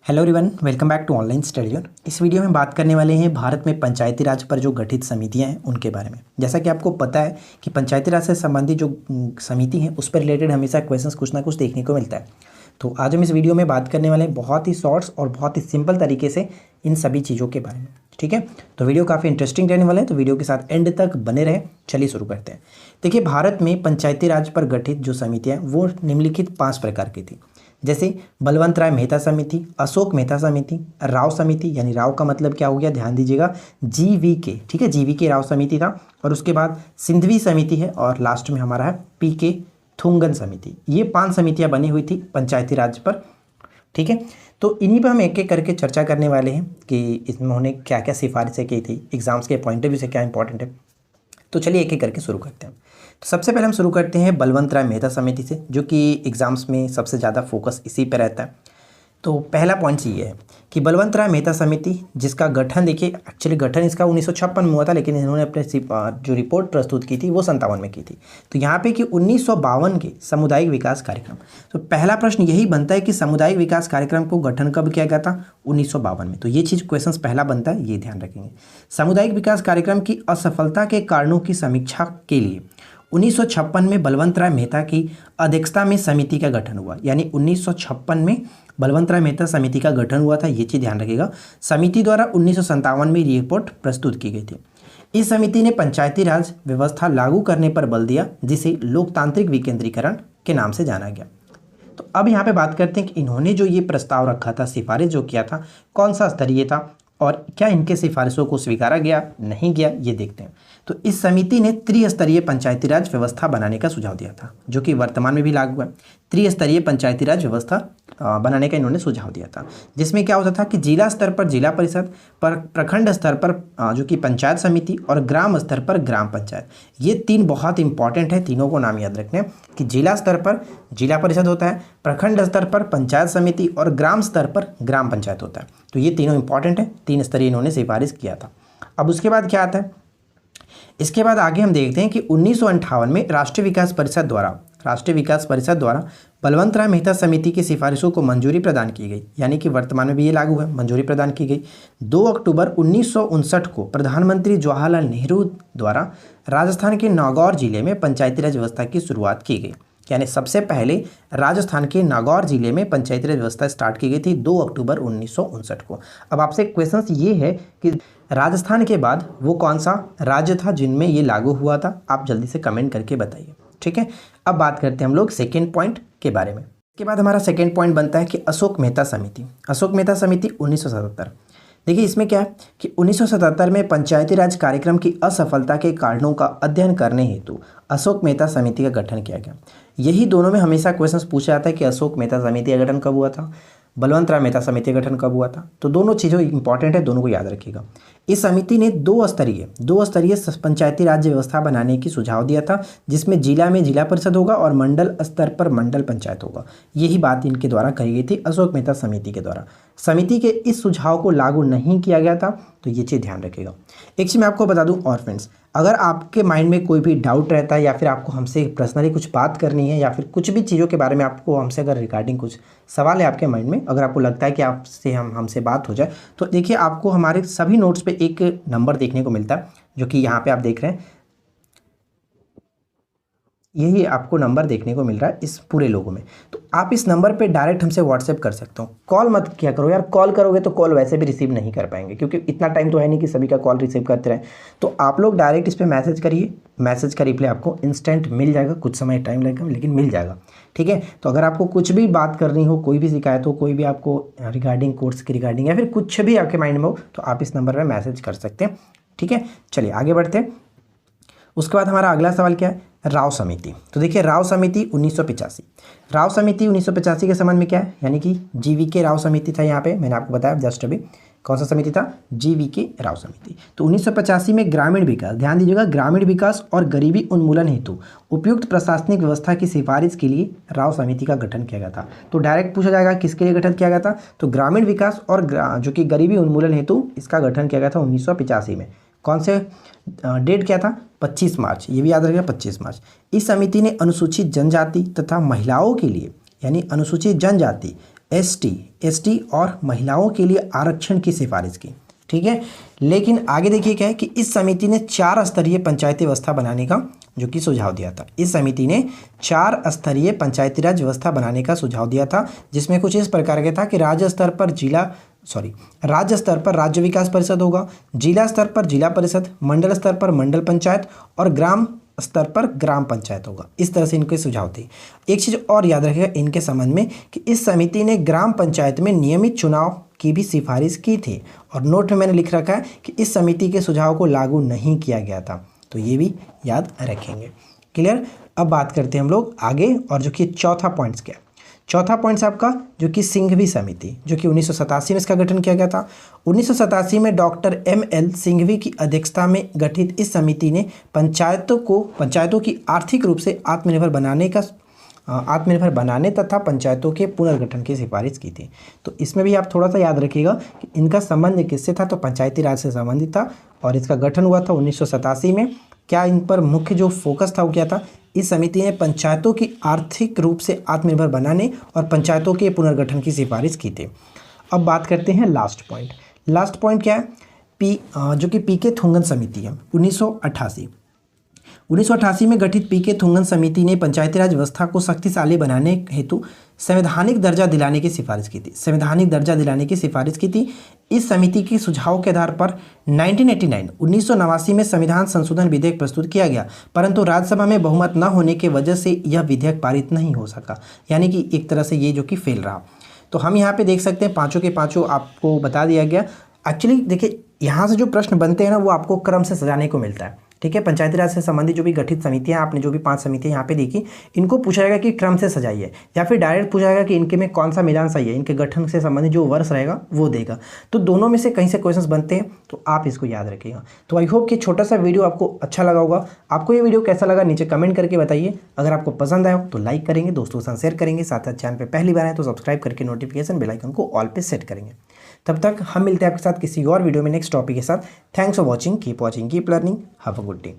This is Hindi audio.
Hello everyone, welcome back to online study zone. इस वीडियो में बात करने वाले हैं भारत में पंचायती राज पर जो गठित समितियां हैं उनके बारे में। जैसा कि आपको पता है कि पंचायती राज से संबंधित जो समिति है उस पर रिलेटेड हमेशा क्वेश्चंस कुछ ना कुछ देखने को मिलता है। तो आज हम इस वीडियो में बात करने वाले हैं बहुत ही शॉर्ट्स और बहुत ही सिंपल तरीके से इन सभी चीज़ों के बारे में। ठीक है, तो वीडियो काफ़ी इंटरेस्टिंग रहने वाला है, तो वीडियो के साथ एंड तक बने रहें। चलिए शुरू करते हैं। देखिए, भारत में पंचायती राज पर गठित जो समितियाँ वो निम्नलिखित 5 प्रकार की थी, जैसे बलवंत राय मेहता समिति, अशोक मेहता समिति, राव समिति, यानी राव का मतलब क्या हो गया, ध्यान दीजिएगा, GVK। ठीक है, GVK राव समिति था। और उसके बाद सिंधवी समिति है और लास्ट में हमारा है PK थुंगन समिति। ये 5 समितियां बनी हुई थी पंचायती राज पर। ठीक है, तो इन्हीं पर हम एक एक करके चर्चा करने वाले हैं कि इन्होंने क्या क्या सिफारिशें की थी, एग्जाम्स के पॉइंट ऑफ व्यू से क्या इंपॉर्टेंट है। तो चलिए एक एक करके शुरू करते हैं। तो सबसे पहले हम शुरू करते हैं बलवंत राय मेहता समिति से, जो कि एग्जाम्स में सबसे ज़्यादा फोकस इसी पे रहता है। तो पहला पॉइंट ये है कि बलवंत राय मेहता समिति, जिसका गठन देखिए, एक्चुअली गठन इसका 1956 में हुआ था, लेकिन इन्होंने अपने जो रिपोर्ट प्रस्तुत की थी वो 57 में की थी। तो यहाँ पे कि 1952 के सामुदायिक विकास कार्यक्रम। तो पहला प्रश्न यही बनता है कि सामुदायिक विकास कार्यक्रम को गठन कब किया गया था, 1952 में। तो ये चीज़ क्वेश्चन पहला बनता है, ये ध्यान रखेंगे। सामुदायिक विकास कार्यक्रम की असफलता के कारणों की समीक्षा के लिए 1956 में बलवंत राय मेहता की अध्यक्षता में समिति का गठन हुआ, यानी 1956 में बलवंत राय मेहता समिति का गठन हुआ था, ये चीज़ ध्यान रखिएगा। समिति द्वारा 1957 में रिपोर्ट प्रस्तुत की गई थी। इस समिति ने पंचायती राज व्यवस्था लागू करने पर बल दिया, जिसे लोकतांत्रिक विकेंद्रीकरण के नाम से जाना गया। तो अब यहाँ पे बात करते हैं कि इन्होंने जो ये प्रस्ताव रखा था, सिफारिश जो किया था, कौन सा स्तरीय था और क्या इनके सिफारिशों को स्वीकारा गया, नहीं गया, ये देखते हैं। तो इस समिति ने त्रिस्तरीय पंचायती राज व्यवस्था बनाने का सुझाव दिया था, जो कि वर्तमान में भी लागू है। त्रिस्तरीय पंचायती राज व्यवस्था बनाने का इन्होंने सुझाव दिया था, जिसमें क्या होता था कि जिला स्तर पर जिला परिषद, पर प्रखंड स्तर पर जो कि पंचायत समिति, और ग्राम स्तर पर ग्राम पंचायत। ये 3 बहुत इंपॉर्टेंट है, तीनों को नाम याद रखने कि जिला स्तर पर जिला परिषद होता है, प्रखंड स्तर पर पंचायत समिति और ग्राम स्तर पर ग्राम पंचायत होता है। तो ये तीनों इंपॉर्टेंट है, 3 स्तरीय इन्होंने सिफारिश किया था। अब उसके बाद क्या आता है, इसके बाद आगे हम देखते हैं कि 1958 में राष्ट्रीय विकास परिषद द्वारा बलवंत राय मेहता समिति की सिफारिशों को मंजूरी प्रदान की गई, यानी कि वर्तमान में भी ये लागू है, मंजूरी प्रदान की गई। 2 अक्टूबर 1959 को प्रधानमंत्री जवाहरलाल नेहरू द्वारा राजस्थान के नागौर जिले में पंचायती राज व्यवस्था की शुरुआत की गई, यानी सबसे पहले राजस्थान के नागौर जिले में पंचायती राज व्यवस्था स्टार्ट की गई थी 2 अक्टूबर 1959 को। अब आपसे क्वेश्चन ये है कि राजस्थान के बाद वो कौन सा राज्य था जिनमें ये लागू हुआ था, आप जल्दी से कमेंट करके बताइए। ठीक है, अब बात करते हैं हम लोग सेकेंड पॉइंट के बारे में। इसके बाद हमारा सेकेंड पॉइंट बनता है कि अशोक मेहता समिति। अशोक मेहता समिति 1977। देखिए, इसमें क्या है कि 1977 में पंचायती राज कार्यक्रम की असफलता के कारणों का अध्ययन करने हेतु अशोक मेहता समिति का गठन किया गया। यही दोनों में हमेशा क्वेश्चन पूछा जाता है कि अशोक मेहता समिति का गठन कब हुआ था, बलवंत राय मेहता समिति का गठन कब हुआ था। तो दोनों चीज़ें इंपॉर्टेंट है, दोनों को याद रखिएगा। इस समिति ने 2 स्तरीय पंचायती राज्य व्यवस्था बनाने की सुझाव दिया था, जिसमें जिला में जिला परिषद होगा और मंडल स्तर पर मंडल पंचायत होगा। यही बात इनके द्वारा कही गई थी, अशोक मेहता समिति के द्वारा। समिति के इस सुझाव को लागू नहीं किया गया था, तो ये चीज़ ध्यान रखिएगा। एक चीज़ मैं आपको बता दूं और फ्रेंड्स, अगर आपके माइंड में कोई भी डाउट रहता है या फिर आपको हमसे पर्सनली कुछ बात करनी है या फिर कुछ भी चीज़ों के बारे में आपको हमसे अगर रिगार्डिंग कुछ सवाल है आपके माइंड में, अगर आपको लगता है कि आपसे हमसे बात हो जाए, तो देखिए आपको हमारे सभी नोट्स पे एक नंबर देखने को मिलता है, जो कि यहाँ पे आप देख रहे हैं। यही आपको नंबर देखने को मिल रहा है इस पूरे लोगों में। तो आप इस नंबर पे डायरेक्ट हमसे व्हाट्सएप कर सकते हो। कॉल मत किया करो यार, कॉल करोगे तो कॉल वैसे भी रिसीव नहीं कर पाएंगे, क्योंकि इतना टाइम तो है नहीं कि सभी का कॉल रिसीव करते रहें। तो आप लोग डायरेक्ट इस पर मैसेज करिए, मैसेज का रिप्लाई आपको इंस्टेंट मिल जाएगा। कुछ समय टाइम लगेगा लेकिन मिल जाएगा। ठीक है, तो अगर आपको कुछ भी बात करनी हो, कोई भी शिकायत हो, कोई भी आपको रिगार्डिंग कोर्स की रिगार्डिंग या फिर कुछ भी आपके माइंड में हो, तो आप इस नंबर पर मैसेज कर सकते हैं। ठीक है, चलिए आगे बढ़ते हैं। उसके बाद हमारा अगला सवाल क्या है, राव समिति। तो देखिए, राव समिति 1985। राव समिति 1985 के संबंध में क्या है, यानी कि GVK राव समिति था। यहाँ पे मैंने आपको बताया जस्ट अभी, कौन सा समिति था, GVK राव समिति। तो 1985 में ग्रामीण विकास, ध्यान दीजिएगा, ग्रामीण विकास और गरीबी उन्मूलन हेतु उपयुक्त प्रशासनिक व्यवस्था की सिफारिश के लिए राव समिति का गठन किया गया था। तो डायरेक्ट पूछा जाएगा किसके लिए गठन किया गया था, तो ग्रामीण विकास और जो कि गरीबी उन्मूलन हेतु इसका गठन किया गया था 1985 में। कौन से डेट क्या था, 25 मार्च, ये भी याद रखिएगा, 25 मार्च। इस समिति ने अनुसूचित जनजाति तथा महिलाओं के लिए, यानी अनुसूचित जनजाति एसटी और महिलाओं के लिए आरक्षण की सिफारिश की। ठीक है, लेकिन आगे देखिए क्या है कि इस समिति ने 4 स्तरीय पंचायती व्यवस्था बनाने का जो कि सुझाव दिया था। इस समिति ने 4 स्तरीय पंचायती राज व्यवस्था बनाने का सुझाव दिया था, जिसमें कुछ इस प्रकार का था कि राज्य स्तर पर राज्य विकास परिषद होगा, जिला स्तर पर जिला परिषद, मंडल स्तर पर मंडल पंचायत और ग्राम स्तर पर ग्राम पंचायत होगा। इस तरह से इनके सुझाव थे। एक चीज़ और याद रखिएगा इनके संबंध में कि इस समिति ने ग्राम पंचायत में नियमित चुनाव की भी सिफारिश की थी, और नोट में मैंने लिख रखा है कि इस समिति के सुझाव को लागू नहीं किया गया था, तो ये भी याद रखेंगे। क्लियर। अब बात करते हैं हम लोग आगे, और जो कि चौथा पॉइंट्स क्या है। चौथा पॉइंट्स आपका जो कि सिंघवी समिति, जो कि 1987 में इसका गठन किया गया था। 1987 में डॉक्टर ML सिंघवी की अध्यक्षता में गठित इस समिति ने पंचायतों की आर्थिक रूप से आत्मनिर्भर बनाने तथा पंचायतों के पुनर्गठन की सिफारिश की थी। तो इसमें भी आप थोड़ा सा याद रखिएगा कि इनका संबंध किससे था, तो पंचायती राज से संबंधित था, और इसका गठन हुआ था 1987 में। क्या इन पर मुख्य जो फोकस था वो क्या था, इस समिति ने पंचायतों की आर्थिक रूप से आत्मनिर्भर बनाने और पंचायतों के पुनर्गठन की सिफारिश की थी। अब बात करते हैं लास्ट पॉइंट। लास्ट पॉइंट क्या है, जो कि पीके थुंगन समिति है। 1988 में गठित पीके थुंगन समिति ने पंचायती राज व्यवस्था को शक्तिशाली बनाने हेतु संवैधानिक दर्जा दिलाने की सिफारिश की थी। इस समिति के सुझाव के आधार पर 1989 में संविधान संशोधन विधेयक प्रस्तुत किया गया, परंतु राज्यसभा में बहुमत न होने की वजह से यह विधेयक पारित नहीं हो सका, यानी कि एक तरह से ये जो कि फेल रहा। तो हम यहाँ पे देख सकते हैं पांचों के पांचों आपको बता दिया गया। एक्चुअली देखिए यहाँ से जो प्रश्न बनते हैं ना वो आपको क्रम से सजाने को मिलता है। ठीक है, पंचायती राज से संबंधित जो भी गठित समितियां आपने जो भी 5 समितियां यहाँ पे देखी, इनको पूछा जाएगा कि क्रम से सजाइए, या फिर डायरेक्ट पूछा जाएगा कि इनके में कौन सा मिलान सही है, इनके गठन से संबंधित जो वर्ष रहेगा वो देगा। तो दोनों में से कहीं से क्वेश्चंस बनते हैं, तो आप इसको याद रखिएगा। तो आई होप कि छोटा सा वीडियो आपको अच्छा लगा होगा। आपको ये वीडियो कैसा लगा नीचे कमेंट करके बताइए। अगर आपको पसंद आया हो तो लाइक करेंगे, दोस्तों के साथ शेयर करेंगे, साथ साथ चैनल पर पहली बार आए तो सब्सक्राइब करके नोटिफिकेशन बेल आइकन को ऑल पे सेट करेंगे। तब तक हम मिलते हैं आपके साथ किसी और वीडियो में नेक्स्ट टॉपिक के साथ। Thanks for watching, keep learning, have a good day.